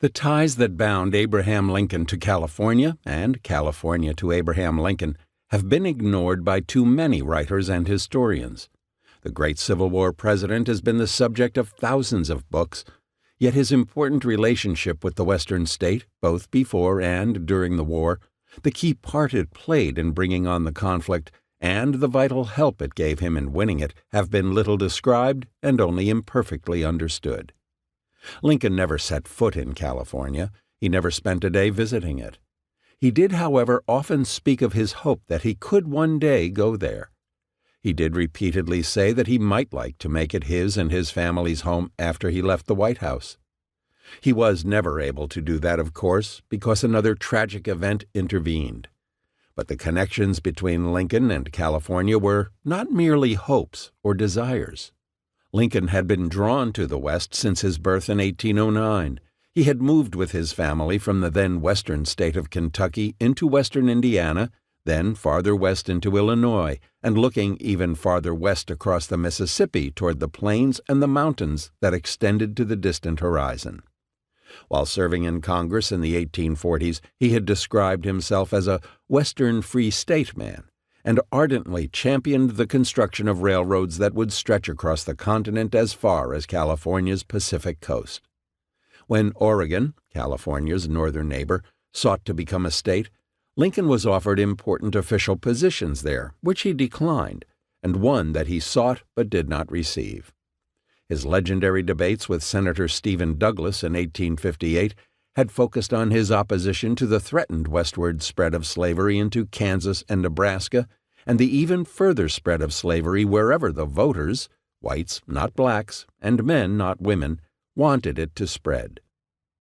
The ties that bound Abraham Lincoln to California and California to Abraham Lincoln have been ignored by too many writers and historians. The great Civil War president has been the subject of thousands of books, yet his important relationship with the Western state, both before and during the war, the key part it played in bringing on the conflict, and the vital help it gave him in winning it have been little described and only imperfectly understood. Lincoln never set foot in California. He never spent a day visiting it. He did, however, often speak of his hope that he could one day go there. He did repeatedly say that he might like to make it his and his family's home after he left the White House. He was never able to do that, of course, because another tragic event intervened. But the connections between Lincoln and California were not merely hopes or desires. Lincoln had been drawn to the West since his birth in 1809. He had moved with his family from the then western state of Kentucky into western Indiana, then farther west into Illinois, and looking even farther west across the Mississippi toward the plains and the mountains that extended to the distant horizon. While serving in Congress in the 1840s, he had described himself as a Western Free State man, and ardently championed the construction of railroads that would stretch across the continent as far as California's Pacific coast. When Oregon, California's northern neighbor, sought to become a state, Lincoln was offered important official positions there, which he declined, and one that he sought but did not receive. His legendary debates with Senator Stephen Douglas in 1858 had focused on his opposition to the threatened westward spread of slavery into Kansas and Nebraska, and the even further spread of slavery wherever the voters, whites not blacks, and men not women, wanted it to spread.